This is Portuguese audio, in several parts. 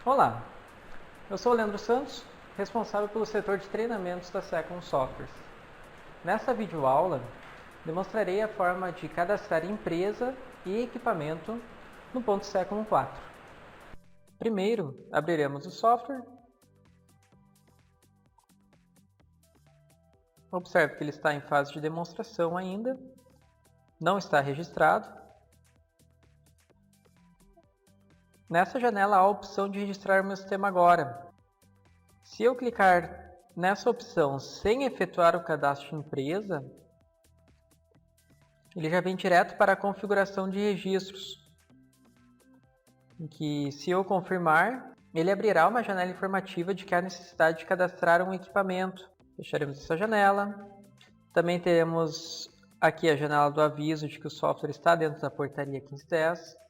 Olá, eu sou o Leandro Santos, responsável pelo setor de treinamentos da Second Softwares. Nesta videoaula, demonstrarei a forma de cadastrar empresa e equipamento no ponto Second 4. Primeiro, abriremos o software. Observe que ele está em fase de demonstração ainda, não está registrado. Nessa janela há a opção de registrar meu sistema agora. Se eu clicar nessa opção sem efetuar o cadastro de empresa, ele já vem direto para a configuração de registros, em que, se eu confirmar, ele abrirá uma janela informativa de que há necessidade de cadastrar um equipamento. Fecharemos essa janela. Também teremos aqui a janela do aviso de que o software está dentro da portaria 1510.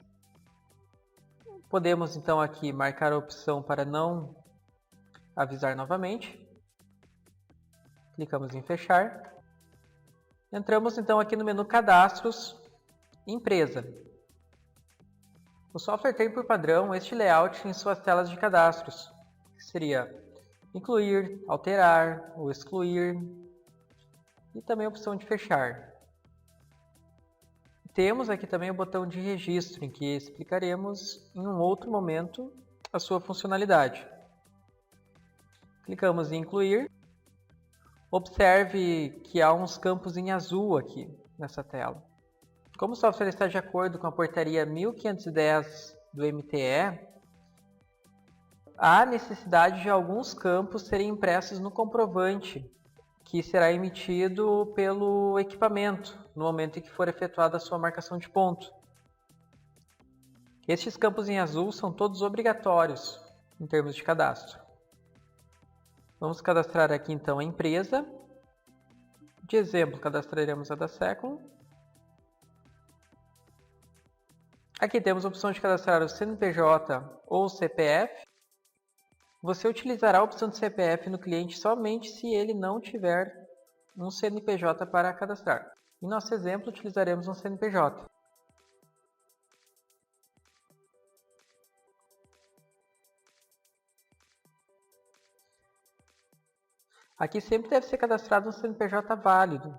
Podemos então aqui marcar a opção para não avisar novamente. Clicamos em fechar. Entramos então aqui no menu Cadastros, Empresa. O software tem por padrão este layout em suas telas de cadastros, que seria incluir, alterar ou excluir, e também a opção de fechar. Temos aqui também o botão de registro, em que explicaremos em um outro momento a sua funcionalidade. Clicamos em incluir. Observe que há uns campos em azul aqui nessa tela. Como o software está de acordo com a portaria 1510 do MTE, há necessidade de alguns campos serem impressos no comprovante, que será emitido pelo equipamento no momento em que for efetuada a sua marcação de ponto. Estes campos em azul são todos obrigatórios em termos de cadastro. Vamos cadastrar aqui então a empresa. De exemplo, cadastraremos a da Second. Aqui temos a opção de cadastrar o CNPJ ou o CPF. Você utilizará a opção de CPF no cliente somente se ele não tiver um CNPJ para cadastrar. Em nosso exemplo, utilizaremos um CNPJ. Aqui sempre deve ser cadastrado um CNPJ válido,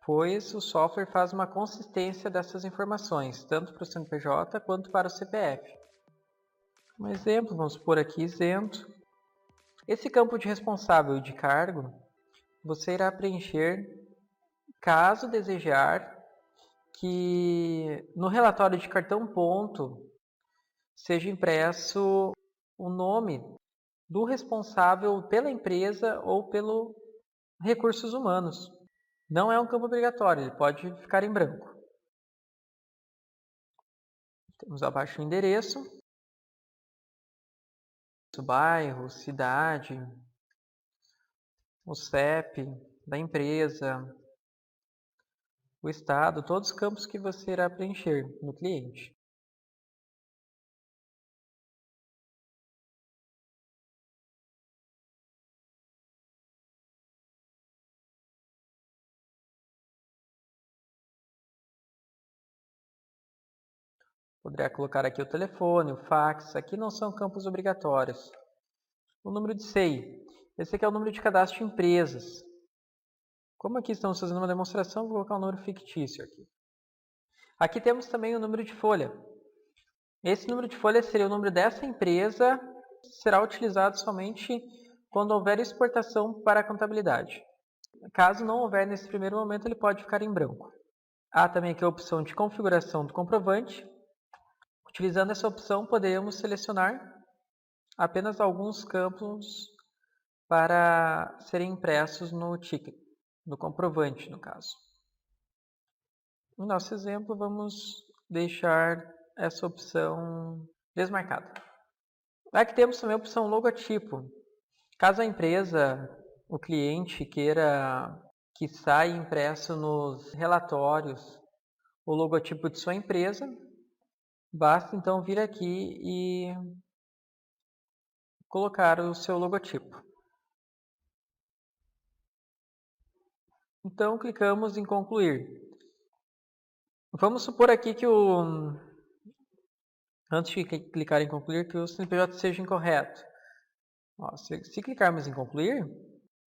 pois o software faz uma consistência dessas informações, tanto para o CNPJ quanto para o CPF. Um exemplo, vamos pôr aqui isento. Esse campo de responsável e de cargo, você irá preencher caso desejar que no relatório de cartão ponto seja impresso o nome do responsável pela empresa ou pelo recursos humanos. Não é um campo obrigatório, ele pode ficar em branco. Temos abaixo o endereço, o bairro, cidade, o CEP da empresa, o estado, todos os campos que você irá preencher no cliente. Poderá colocar aqui o telefone, o fax, aqui não são campos obrigatórios. O número de SEI, esse aqui é o número de cadastro de empresas. Como aqui estamos fazendo uma demonstração, vou colocar um número fictício aqui. Aqui temos também o número de folha. Esse número de folha seria o número dessa empresa, será utilizado somente quando houver exportação para a contabilidade. Caso não houver nesse primeiro momento, ele pode ficar em branco. Há também aqui a opção de configuração do comprovante. Utilizando essa opção, podemos selecionar apenas alguns campos para serem impressos no ticket, no comprovante, no caso. No nosso exemplo, vamos deixar essa opção desmarcada. Aqui temos também a opção logotipo. Caso a empresa, o cliente, queira que saia impresso nos relatórios o logotipo de sua empresa, basta então vir aqui e colocar o seu logotipo. Então, clicamos em concluir. Vamos supor aqui que antes de clicar em concluir, que o CNPJ seja incorreto. Ó, se clicarmos em concluir,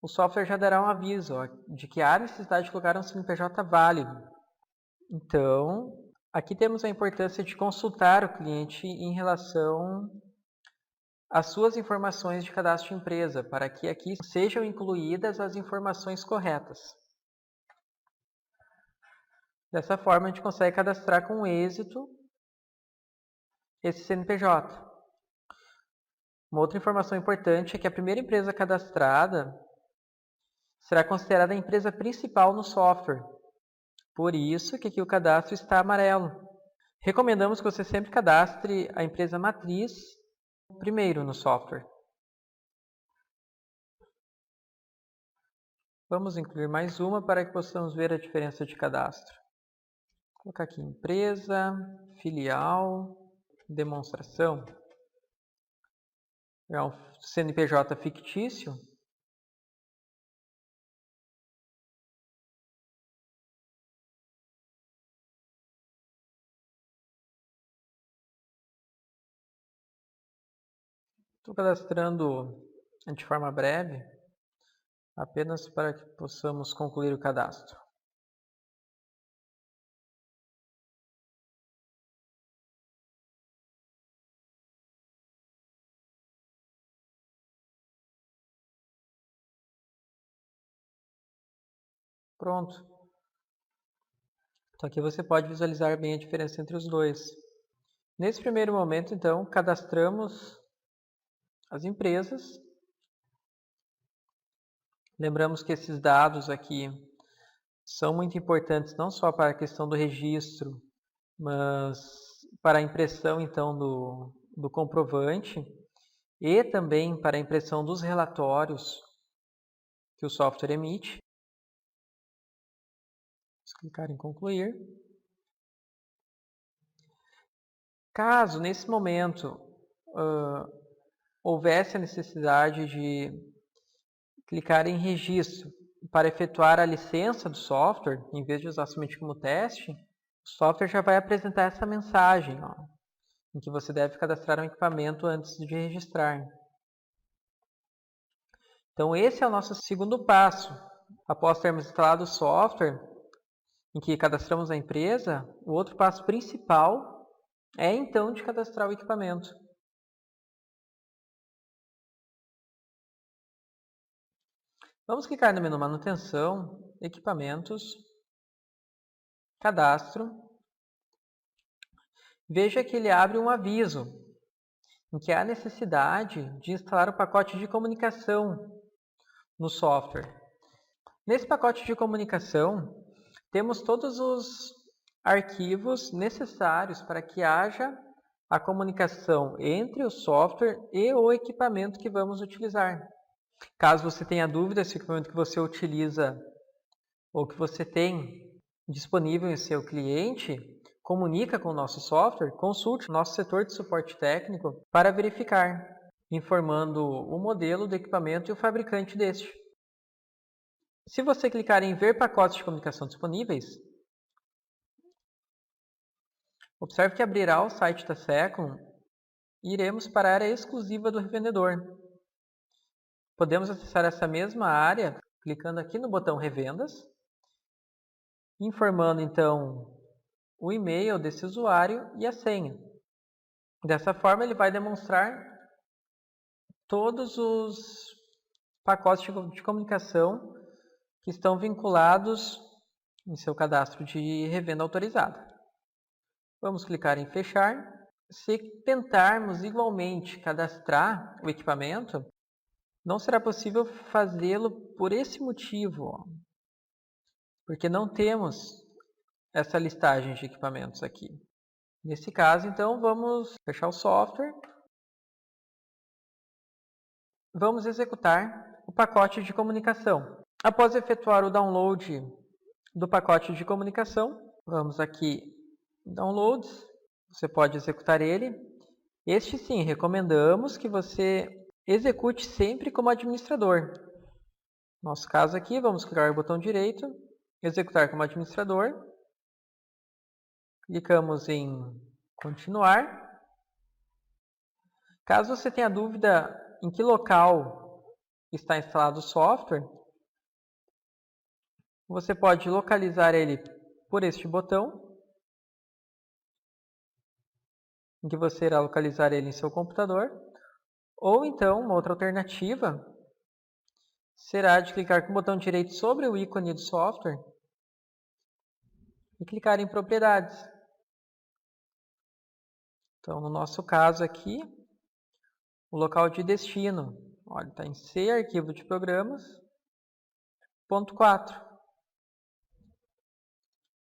o software já dará um aviso de que há necessidade de colocar um CNPJ válido. Então, aqui temos a importância de consultar o cliente em relação às suas informações de cadastro de empresa, para que aqui sejam incluídas as informações corretas. Dessa forma, a gente consegue cadastrar com êxito esse CNPJ. Uma outra informação importante é que a primeira empresa cadastrada será considerada a empresa principal no software. Por isso que aqui o cadastro está amarelo. Recomendamos que você sempre cadastre a empresa matriz primeiro no software. Vamos incluir mais uma para que possamos ver a diferença de cadastro. Vou colocar aqui empresa, filial, demonstração. É um CNPJ fictício. Estou cadastrando de forma breve, apenas para que possamos concluir o cadastro. Pronto. Então aqui você pode visualizar bem a diferença entre os dois. Nesse primeiro momento, então, cadastramos as empresas. Lembramos que esses dados aqui são muito importantes não só para a questão do registro, mas para a impressão então do comprovante e também para a impressão dos relatórios que o software emite. Vamos clicar em concluir. Caso nesse momento houvesse a necessidade de clicar em registro para efetuar a licença do software, em vez de usar somente como teste, o software já vai apresentar essa mensagem, em que você deve cadastrar um equipamento antes de registrar. Então esse é o nosso segundo passo. Após termos instalado o software, em que cadastramos a empresa, o outro passo principal é então de cadastrar o equipamento. Vamos clicar no menu Manutenção, Equipamentos, Cadastro. Veja que ele abre um aviso, em que há necessidade de instalar o pacote de comunicação no software. Nesse pacote de comunicação, temos todos os arquivos necessários para que haja a comunicação entre o software e o equipamento que vamos utilizar. Caso você tenha dúvida se o equipamento que você utiliza ou que você tem disponível em seu cliente comunica com o nosso software, consulte o nosso setor de suporte técnico para verificar, informando o modelo do equipamento e o fabricante deste. Se você clicar em Ver pacotes de comunicação disponíveis, observe que abrirá o site da Secom e iremos para a área exclusiva do revendedor. Podemos acessar essa mesma área clicando aqui no botão Revendas, informando então o e-mail desse usuário e a senha. Dessa forma ele vai demonstrar todos os pacotes de comunicação que estão vinculados em seu cadastro de revenda autorizada. Vamos clicar em fechar. Se tentarmos igualmente cadastrar o equipamento, não será possível fazê-lo por esse motivo, porque não temos essa listagem de equipamentos aqui. Nesse caso, então, vamos fechar o software. Vamos executar o pacote de comunicação. Após efetuar o download do pacote de comunicação, vamos aqui em Downloads, você pode executar ele. Este sim, recomendamos que você execute sempre como administrador. No nosso caso aqui, vamos clicar no botão direito, executar como administrador. Clicamos em continuar. Caso você tenha dúvida em que local está instalado o software, você pode localizar ele por este botão, em que você irá localizar ele em seu computador, ou então, uma outra alternativa, será de clicar com o botão direito sobre o ícone do software e clicar em propriedades. Então, no nosso caso aqui, o local de destino, olha, está em C, arquivo de programas, ponto 4.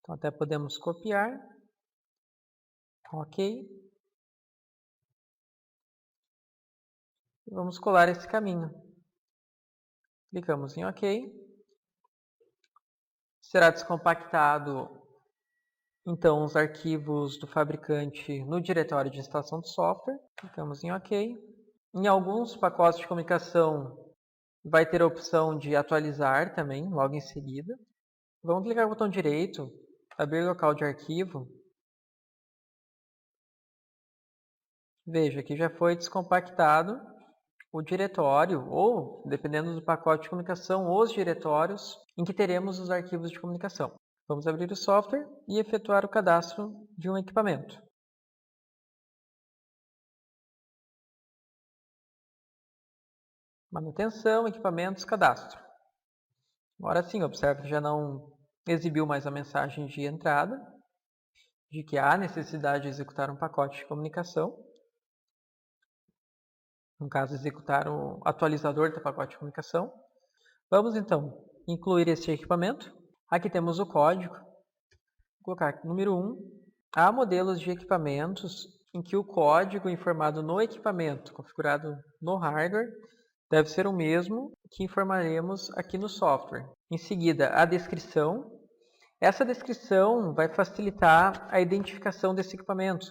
Então, até podemos copiar. Ok. E vamos colar esse caminho. Clicamos em OK. Será descompactado, então, os arquivos do fabricante no diretório de instalação do software. Clicamos em OK. Em alguns pacotes de comunicação, vai ter a opção de atualizar também, logo em seguida. Vamos clicar no botão direito, abrir local de arquivo. Veja que já foi descompactado o diretório, ou, dependendo do pacote de comunicação, os diretórios em que teremos os arquivos de comunicação. Vamos abrir o software e efetuar o cadastro de um equipamento. Manutenção, equipamentos, cadastro. Agora sim, observe que já não exibiu mais a mensagem de entrada, de que há necessidade de executar um pacote de comunicação. No caso, executar o atualizador do pacote de comunicação. Vamos então incluir este equipamento. Aqui temos o código. Vou colocar aqui, número 1. Há modelos de equipamentos em que o código informado no equipamento, configurado no hardware, deve ser o mesmo que informaremos aqui no software. Em seguida, a descrição. Essa descrição vai facilitar a identificação desse equipamento.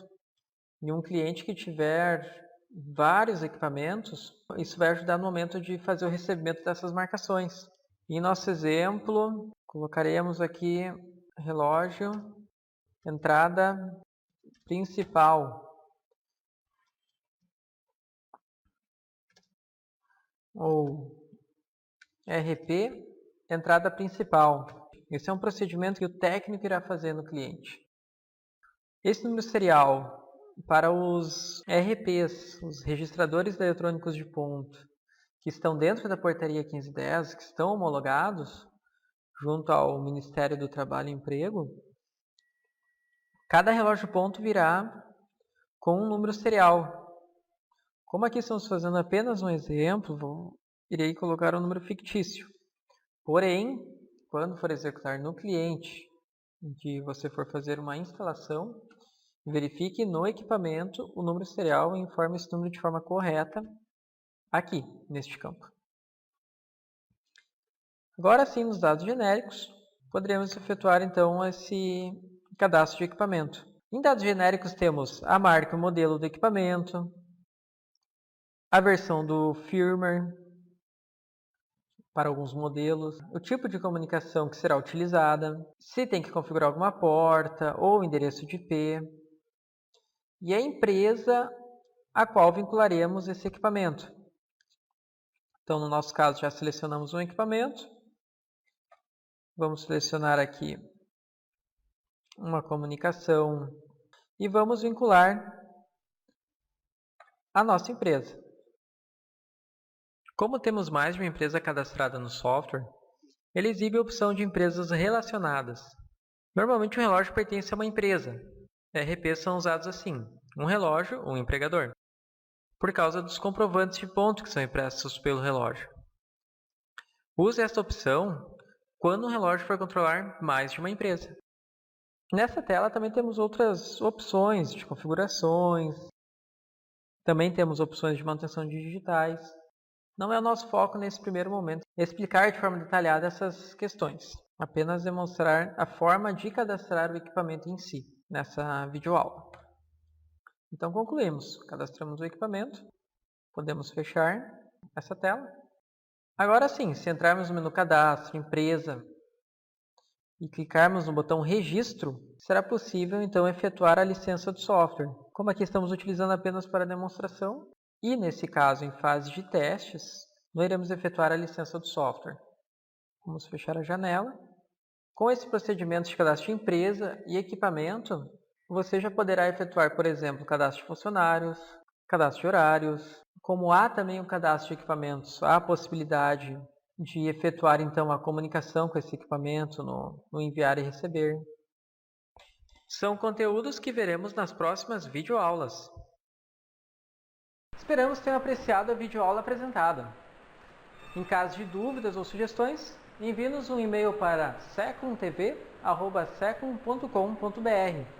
Em um cliente que tiver vários equipamentos, isso vai ajudar no momento de fazer o recebimento dessas marcações. Em nosso exemplo, colocaremos aqui relógio, entrada principal, ou RP, entrada principal. Esse é um procedimento que o técnico irá fazer no cliente. Esse número serial para os RPs, os registradores eletrônicos de ponto, que estão dentro da portaria 1510, que estão homologados junto ao Ministério do Trabalho e Emprego, cada relógio ponto virá com um número serial. Como aqui estamos fazendo apenas um exemplo, irei colocar um número fictício. Porém, quando for executar no cliente, em que você for fazer uma instalação, verifique no equipamento o número serial e informe esse número de forma correta aqui, neste campo. Agora sim, nos dados genéricos, poderemos efetuar então esse cadastro de equipamento. Em dados genéricos temos a marca e o modelo do equipamento, a versão do firmware para alguns modelos, o tipo de comunicação que será utilizada, se tem que configurar alguma porta ou endereço de IP, e a empresa a qual vincularemos esse equipamento. Então, no nosso caso, já selecionamos um equipamento. Vamos selecionar aqui uma comunicação e vamos vincular a nossa empresa. Como temos mais de uma empresa cadastrada no software, ele exibe a opção de empresas relacionadas. Normalmente o relógio pertence a uma empresa. RPs são usados assim, um relógio, um empregador, por causa dos comprovantes de ponto que são impressos pelo relógio. Use esta opção quando o relógio for controlar mais de uma empresa. Nessa tela também temos outras opções de configurações, também temos opções de manutenção digitais. Não é o nosso foco nesse primeiro momento explicar de forma detalhada essas questões, apenas demonstrar a forma de cadastrar o equipamento em si, nessa videoaula. Então concluímos, cadastramos o equipamento, podemos fechar essa tela. Agora sim, se entrarmos no menu Cadastro, Empresa e clicarmos no botão Registro, será possível então efetuar a licença do software. Como aqui estamos utilizando apenas para demonstração, E, nesse caso, em fase de testes, nós iremos efetuar a licença do software. Vamos fechar a janela. Com esse procedimento de cadastro de empresa e equipamento, você já poderá efetuar, por exemplo, cadastro de funcionários, cadastro de horários. Como há também o cadastro de equipamentos, há a possibilidade de efetuar, então, a comunicação com esse equipamento no enviar e receber. São conteúdos que veremos nas próximas videoaulas. Esperamos que tenham apreciado a videoaula apresentada. Em caso de dúvidas ou sugestões, envie-nos um e-mail para secumtv@secum.com.br